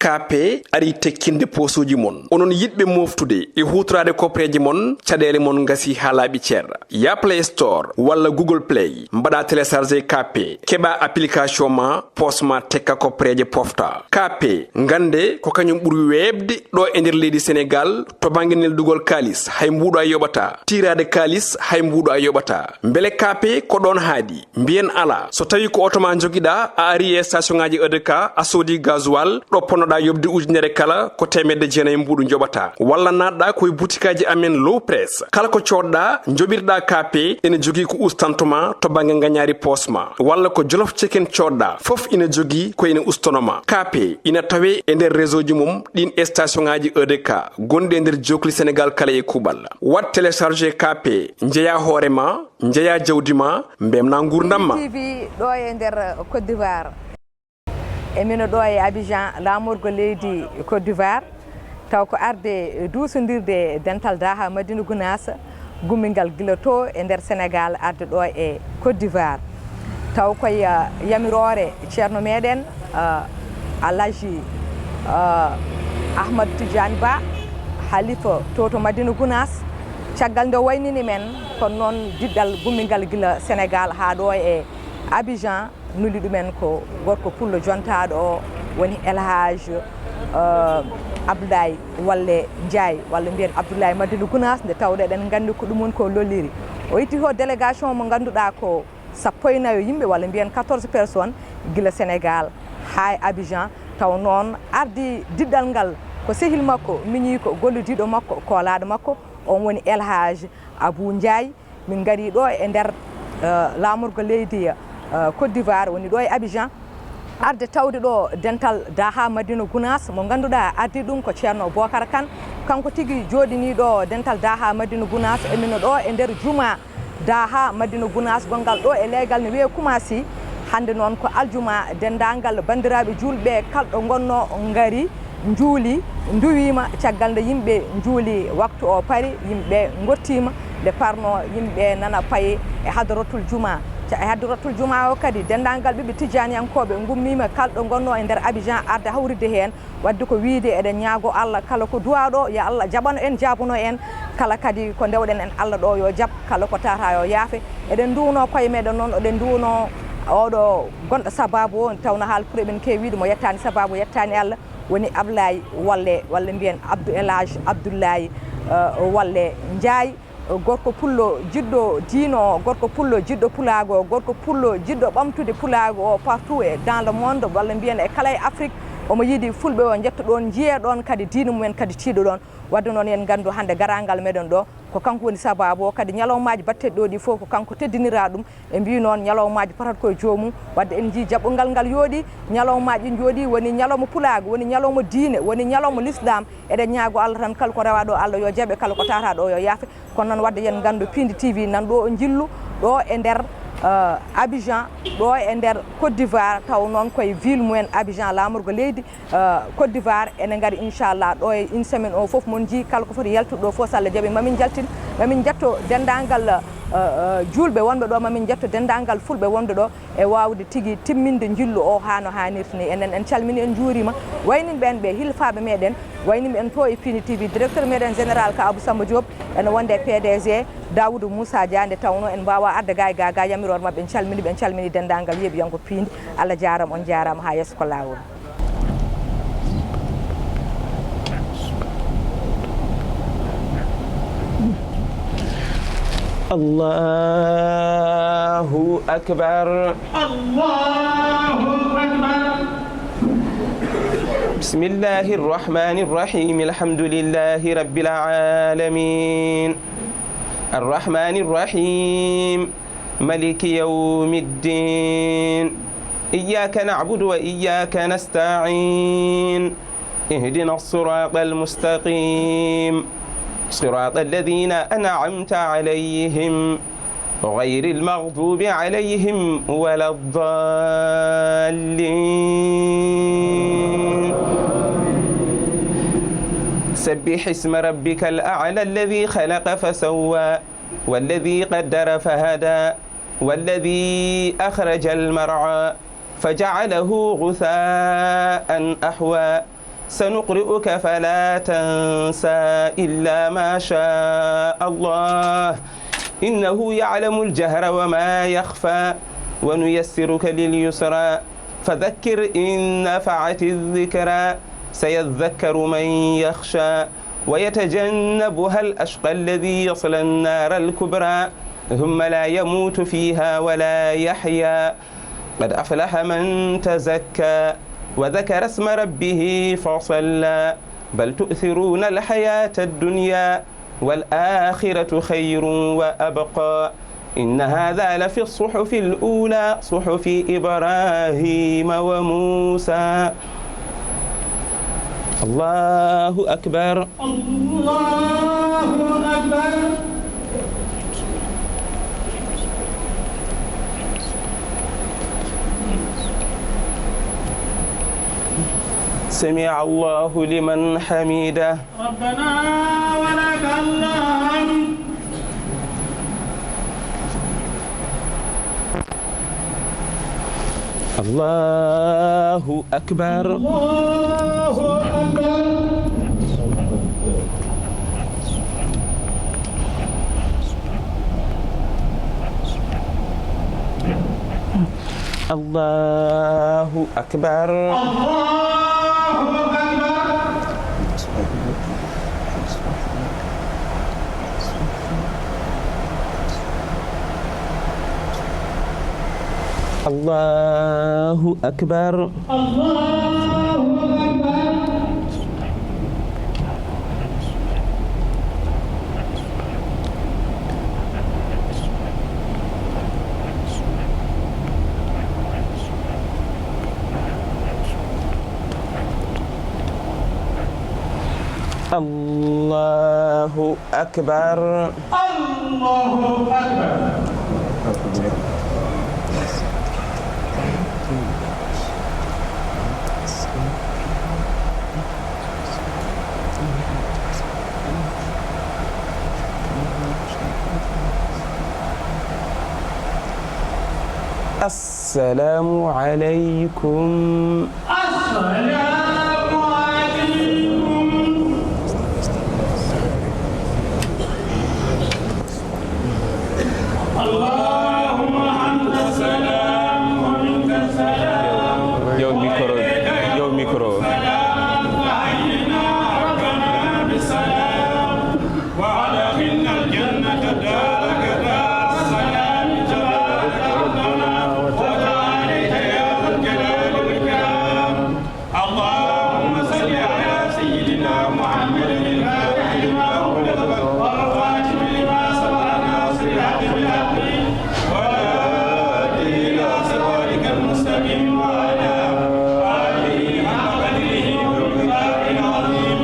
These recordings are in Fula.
KP ari tekkinde posuji mon onon yidbe moftude e hutrade kopreji mon cadele mon ngasi halabi cer ya Play Store walla Google Play mbada télécharger KP keba application ma posma tekka kopreje pofta KP ngande ko kanyum buri webde do e nder leydi Sénégal to banginel dugol kalis hay mbudo ay yobata tirade kalis hay mbudo ay yobata mbele KP ko don haadi mbien ala so tawi ko otoma jogida a ari e station ngaji EDK a sodi gasoil do ponoda yobde ujunere kala ko temedde jeenay mbudu jobata walla nadda koy boutikaji amen low press kala ko codda jobirda KP ene jogi ko ustantuma to bangi nganyari posma walla ko jolof chicken codda fof ina jogi ko ina ustonoma KP ina tawe e nder réseau ji mum din station ngaji EDK gonde nder jokli Sénégal kala e kubal wat télécharger KP njeya horema njeya jawdima mbemna ngurdamma TV do e nder Côte d'Ivoire emino do e Abidjan lamorgo leydi Côte d'Ivoire taw ko arde duusondirde dental daha Madina Gounass gummingal gilato e nder Sénégal arde do e Côte d'Ivoire taw koy yamirore ceerno meden Alaji Ahmad Tidiane Ba halifa toto Madina Gounass caggal nde waynini men ko non diddal gummingal gila Sénégal ha do e Abidjan nuli ɗumen ko gorko pullo jontaɗo o woni El Hadj Abdoulaye Walle Ndiaye walla mbiyen Abdoulaye Madina Gounass nde tawde eɗen gandi ko ɗum woni ko lolliri o yitti ho délégation mo ganduɗa ko 14 yimɓe walla mbiyen 14 personnes gila Sénégal ha Abidjan taw noon ardi diddal ngal ko sehil makko miñi ko gollidiɗo makko kolaɗo makko on woni El Hadj Abou Ndiaye min gari ɗo e nder lamorgo leydi Côte d'Ivoire woni ɗo e Abidjan arde tawde ɗo dental daha Madina Gounass mo ganduɗa ardi ɗum ko ceerno Bocar Kane kanko tigui joɗini ɗo dental daha Madina Gounass emino ɗo e nder juma daha Madina Gounass gongal ɗo e leegal ne wiye Koumassi hande noon ko aljuma dendagal bandiraɓe julɓe kalɗo gonno ngari juuli duwima caggal nde yimɓe juuli waktu o paari yimɓe gottima nde parno yimɓe nana paye e hadratul juma e hadratul juma o kadi dendagal ɓiɓe tijaniyankoɓe gummima kalɗo gonno e nder Abidjan arde hawride hen wadde ko wiide eɗen ñaago Allah kala ko duwaɗo yo Allah jaɓano en jabuno en kala kadi ko dewɗen en Allah ɗo yo jaab kala ko tata yo yaafe eɗen duwno koye meɗen noon oɗen duwno oɗo gonɗo sababu o tawno haal pour eɓen kewiɗo mo yettani sababu yettani Allah woni Ablaye Walle walla mbiyen Abdou El Hadj Abdoulaye Walle Ndiaye gorko pullo jiɗɗo diino gorko pullo jiɗɗo pulago gorko pullo jiɗɗo ɓamtude pulago o partout e dans le monde walla mbiyen e kala e Afrique omo yiiɗi fulɓe o jetta ɗon jiiya ɗon kadi diino mumen kadi tiiɗo ɗon wadde noon en gandu hande garangal meɗen ɗo ko kanko woni sababu o kadi ñalawmaji batteɗe ɗo ɗi fof ko kanko teddinira ɗum e mbi noon ñalawmaji patat koye jomum wadde en jii jaɓɓungal ngal yooɗi ñalawmaji jooɗi woni ñalawma pulago woni ñalawma diine woni ñalawma l'islam eɗen ñaago Allah tan kala ko rewa ɗo Allah yo jaɓe kala ko tata ɗo yo yaafe kono noon wadde yen gandu Pindi TV nan ɗo jillu ɗo e nder Abidjan ɗo e nder Côte d'Ivoire taw noon koye ville mumen Abidjan lamorgo leydi Côte d'Ivoire ene gari inchallah ɗo e une semaine o foof mon jii kala ko foti yaltude ɗo fof so Allah jaaɓi mamin jaltin mamin jetto dendagal julɓe wonɓe ɗo mamin jetto dendagal fulɓe wonɓe ɗo e wawde tigui timminde jillu o ha no hannirta ni enen en calmini en juurima wayninɓe en ɓe hilfaɓe meɗen wayniɓe en to e Pindi TV directeur meɗen général ka Abou Samba Diop ene wonde PDG Daoudou Moussa Dia nde tawno en mbawa arde ga yamirore mabɓe en calmini dendagal yeeɓiyanko Pindi Allah jarama on jarama ha yesso ko lawol Allahu Akbar Allahu Akbar Bismillahir Rahmanir Rahim Alhamdulillahi Rabbil Alamin Ar-Rahmanir Rahim Maliki Yawmiddin Iyyaka na'budu wa iyyaka nasta'in Ihdinas siratal mustaqim صراط الذين أنعمت عليهم غير المغضوب عليهم ولا الضالين سبح اسم ربك الأعلى الذي خلق فسوى والذي قدر فهدى والذي أخرج المرعى فجعله غثاء أحوى سنقرئك فلا تنسى إلا ما شاء الله إنه يعلم الجهر وما يخفى ونيسرك لليسرى فذكر إن نفعت الذكرى سيذكر من يخشى ويتجنبها الأشقى الذي يصلى النار الكبرى ثم لا يموت فيها ولا يحيا قد أفلح من تزكى وذكر اسم ربه فصلى بل تؤثرون الحياة الدنيا والآخرة خير وأبقى إن هذا لفي الصحف الأولى صحف إبراهيم وموسى الله أكبر الله أكبر سمع الله لمن حميده ربنا ولك الحمد الله أكبر الله أكبر الله أكبر الله أكبر الله أكبر الله أكبر السلام عليكم السلام عليكم اللهم أنت السلام ومنك السلام يوم ميكرو وحينا ربنا بالسلام وأدخلنا الجنة دارك دار السلام تبارك ربنا وتعاليك يا ذا الجلال والإكرام اللهم صل على سيدنا محمد الفاتح لما أغلق والخاتم لما سبق ناصر الحق بالحق والهادي إلى صراطك المستقيم وعلى آله حق قدره ومقداره العظيم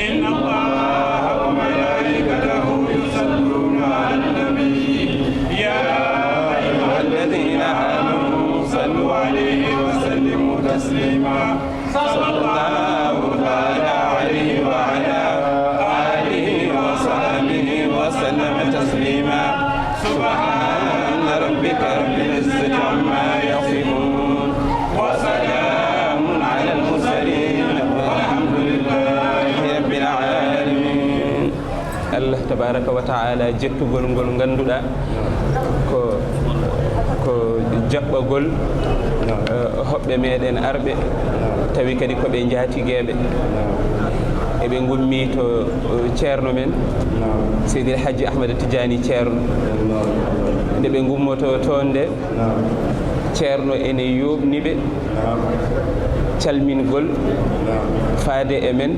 إن الله وملائكته يصلون على النبي يا أيها الذين آمنوا صلوا عليه وسلموا تسليما صلى الله تعالى عليه وعلى آله وصحبه وسلم تسليما سبحان ربك رب العزة عما يصفون وسلام على المرسلين والحمد لله رب العالمين الله تبارك وتعالى jettugol ngol ganduɗa ko jaɓɓagol hoɓɓe meɗen arɓe tawi kadi koɓe jaatigueɓe eɓe gummi to ceerno men Seydil Hadji Ahmada Tidiani ceerno nde ɓe gummoto toon nde ceerno ene yoɓniɓe calmingol faade e men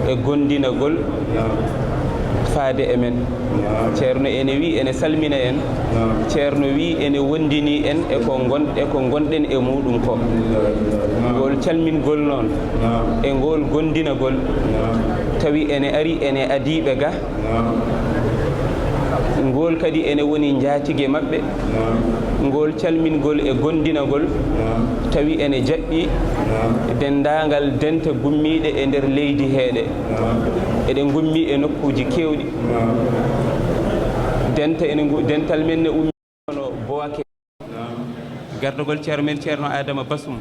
e gondinagol faade e men ceerno ene wi ene salmina en ceerno wi ene wondini en e ko gonɗen e muɗum ko ngol calmingol noon e ngol gondinagol tawi ene ari ene adiɓe ga ngol kadi ene woni jaatige maɓɓe ngol calmingol e gondinagol tawi ene jaɓɓi dendagal dente gummiɗe e nder leydi heeɗe eɗen gummi e nokkuji kewɗi dental men ne ummi no Boake gardogol ceerno men ceerno Adama Basum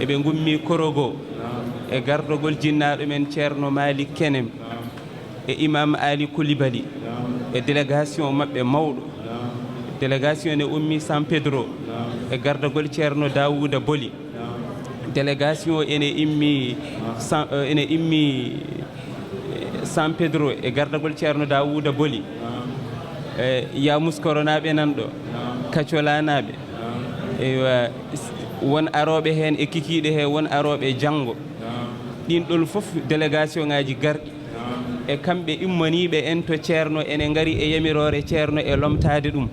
eɓe gummi Korogo e gardogol jinnaɗo men ceerno Malik Kenem e imam Ali Coulibaly e délégation maɓɓe mawɗo délégation ne ummi San Pedro e gardogol ceerno Dawouda Boli délégation ene immi San Pedro e gardogol ceerno Dawouda Boli Yamoussoukro naɓe nanɗo Kacola naɓe won aroɓe hen e kikiɗe he won aroɓe janggo ɗin ɗon fof délégation ngaji garɗi e kamɓe immaniɓe en to ceerno ene gari e yamirore ceerno e lomtade ɗum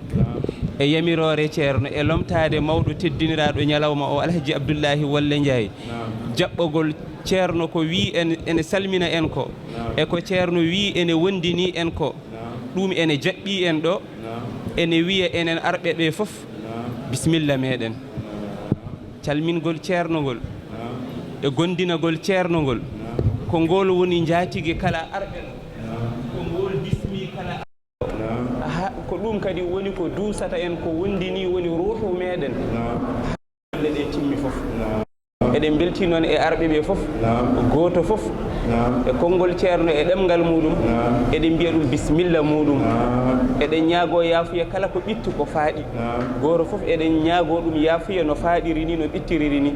e yamirore ceerno e lomtade mawɗo teddiniraɗo ñalawma o Alhaji Abdoullahi Walle Ndiaye jaɓɓogol ceerno ko wi ene salmina en ko e ko ceerno wi ene wondini en ko ɗum ene jaɓɓi en ɗo ene wiya enen arɓe ɓe fof bisimilla meɗen calmingol ceerno ngol e gondinagol ceerno ngol ko ngol woni jaatigui kala arɓe ko ngol bismi kala ko ɗum kadi woni ko duusata en ko wondini woni ruuhu meɗen halle ɗe timmi fof eɗen belti noon e arɓe ɓe fof goto fof e konngol ceerno e ɗemgal muɗum eɗen mbiya ɗum bisimilla muɗum eɗen ñaago yaafuya kala ko ɓittu ko faaɗi goto fof eɗen ñaago ɗum yaafuya no faaɗiri ni no ɓittiriri ni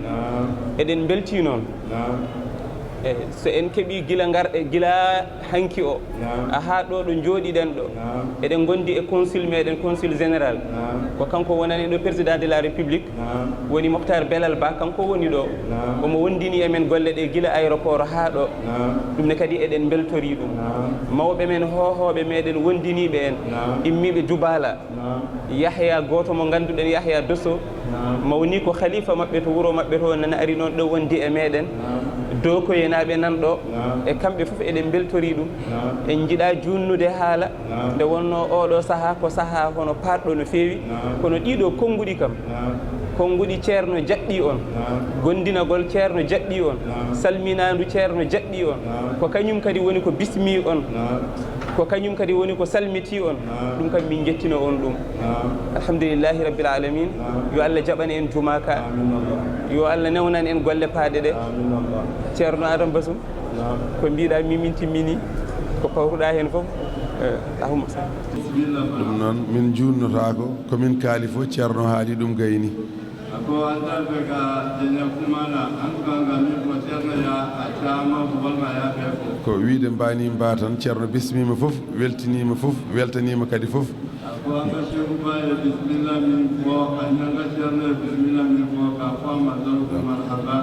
eɗen belti noon so en keeɓi gila hanki o ha ɗo ɗo jooɗiɗen ɗo eɗen gondi e consul meɗen consul général ko kanko wonani ɗo président de la république woni Mokhtar Belal Ba kanko woni ɗo omo wondini emen golle ɗe gila aéroport ha ɗo ɗum ne kadi eɗen beltori ɗum mawɓe men hohoɓe meɗen wondiniɓe en immiɓe Djoubala Yahya goto mo ganduɗen Yahya Dosso mawni ko khalifa mabɓe to wuuro mabɓe to nana ari noon ɗo wondi e meɗen dokoye naɓe nanɗo e kamɓe fof eɗen beltori ɗum en jiiɗa junnude haala nde wonno oɗo saaha ko saaha hono patɗo no feewi kono ɗiɗo konnguɗi kam konnguɗi ceerno jaɓɓi on gondinagol ceerno jaɓɓi on salminandu ceerno jaɓɓi on ko kañum kadi woni ko bismi on ko kañum kadi woni ko salmiti on ɗum kam min jettino on ɗum alhamdulillahi rabbil alamin yo Allah jaɓani en jumaka yo Allah newnan en golle paaɗe ɗe ceerno Adama Basum ko mbiɗa min timmini ko pawruɗa hen foof ahuma ɗum noon min junnotako komin kaali fof ceerno haali ɗum gayni ko aldaɓe ga jeña kumana an kanga min ko ceerno ya a cama ko walma ya ɓe fof ko wiide mbani mba tan ceerno bismima fof weltinima fof weltanima kadi fof ko anga cheikhu ba e bisimilla min ko annanga ceerno e bisimilla min ko ka fama daruko marhaba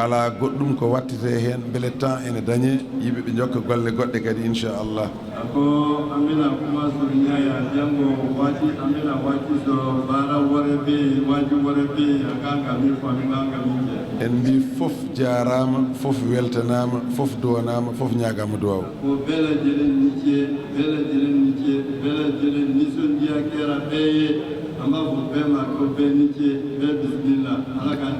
ala goɗɗum ko wattete hen beele temps ene dañe yimɓe ɓe jokka golle goɗɗe kadi inchallah ko amina kuma so ñaya jango wati amina wati so bara wore be waji wore be aganga min ko aganga min en mbi fof jarama fof weltanama fof donama fof ñagama duwaw ko bela jelen nice bela jelen nice bela jelen nison dia kera beye amba ko bema ko be nice be bismillah ala kan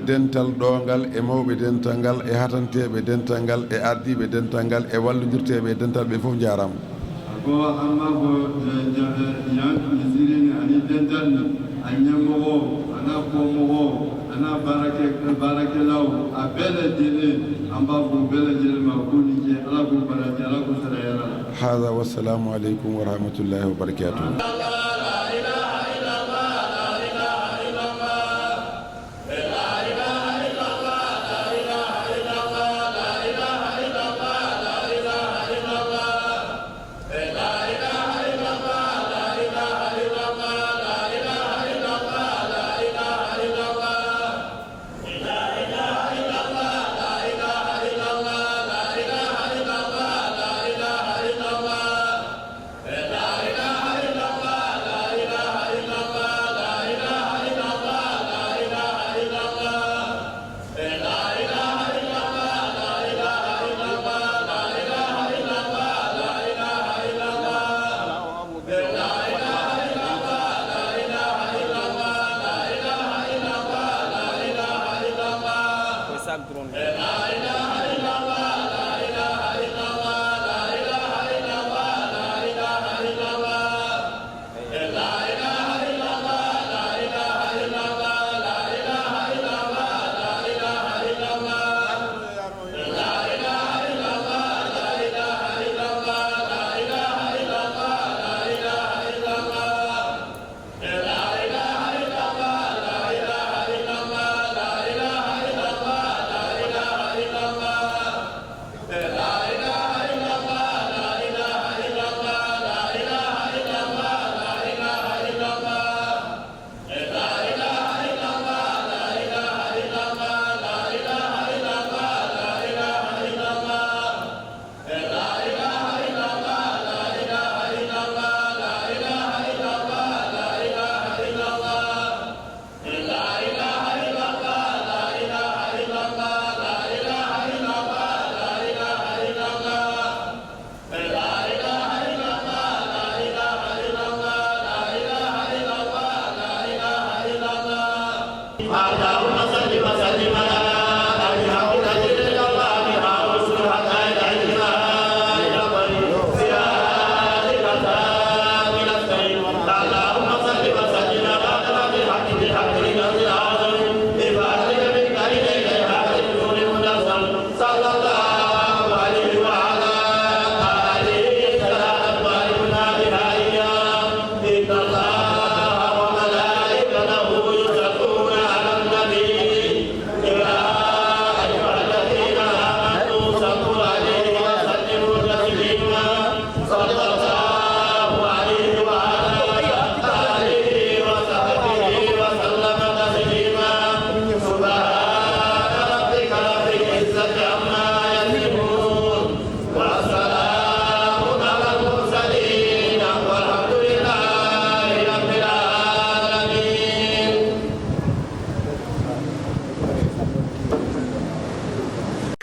dental ɗongal e mawɓe dental ngal e hatanteɓe dental ngal e ardiɓe dental ngal e wallodirteɓe dental ɓe fof jarama ko amma ko ñisirini ani dental ni a ñemmowo ana komowo ana barake law a bele jele amba ko bele jele ma kuni je ala ko baraje ala ko sarayala hada wassalamu aleykum wa rahmatullahi wa barakatuh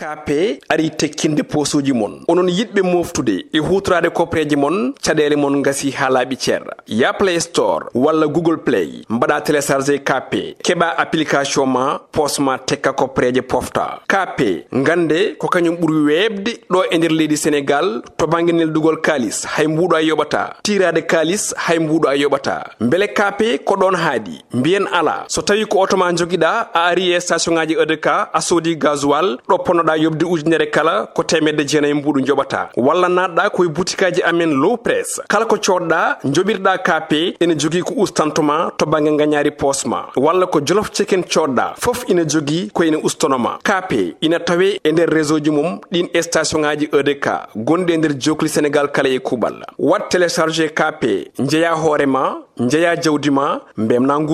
kape ari tekkinde posuji mon onon yidbe moftude e hutrade kopreji mon cadele mon gasi halabi cerra ya Play Store walla Google Play mbada télécharger kape keba application ma posma tekka kopreje pofta kape ngande ko kanyum buri webde do e nder leydi Sénégal to banginel dugol kalis hay mbudo ay yobata tirade kalis hay mbudo ay yobata mbele kape ko don haadi mbien ala so tawi ko otoma jogida a ari e station ngaji EDK a sodi gasoil do ponoda yobde ujunere kala ko temedde jeenay mbudu jobata walla nadda koy boutikaji amen low press kala ko codda jobirda kape ene jogi ko ustantoma to bangi nganyari posma walla ko jolof chicken codda fof ina jogi ko ina ustonoma kape ina tawe e nder réseau ji mum din station ngaji EDK gonde nder jokli Sénégal kala e kubal wat télécharger kape njeya horema njeya jawdima mbemna ngurda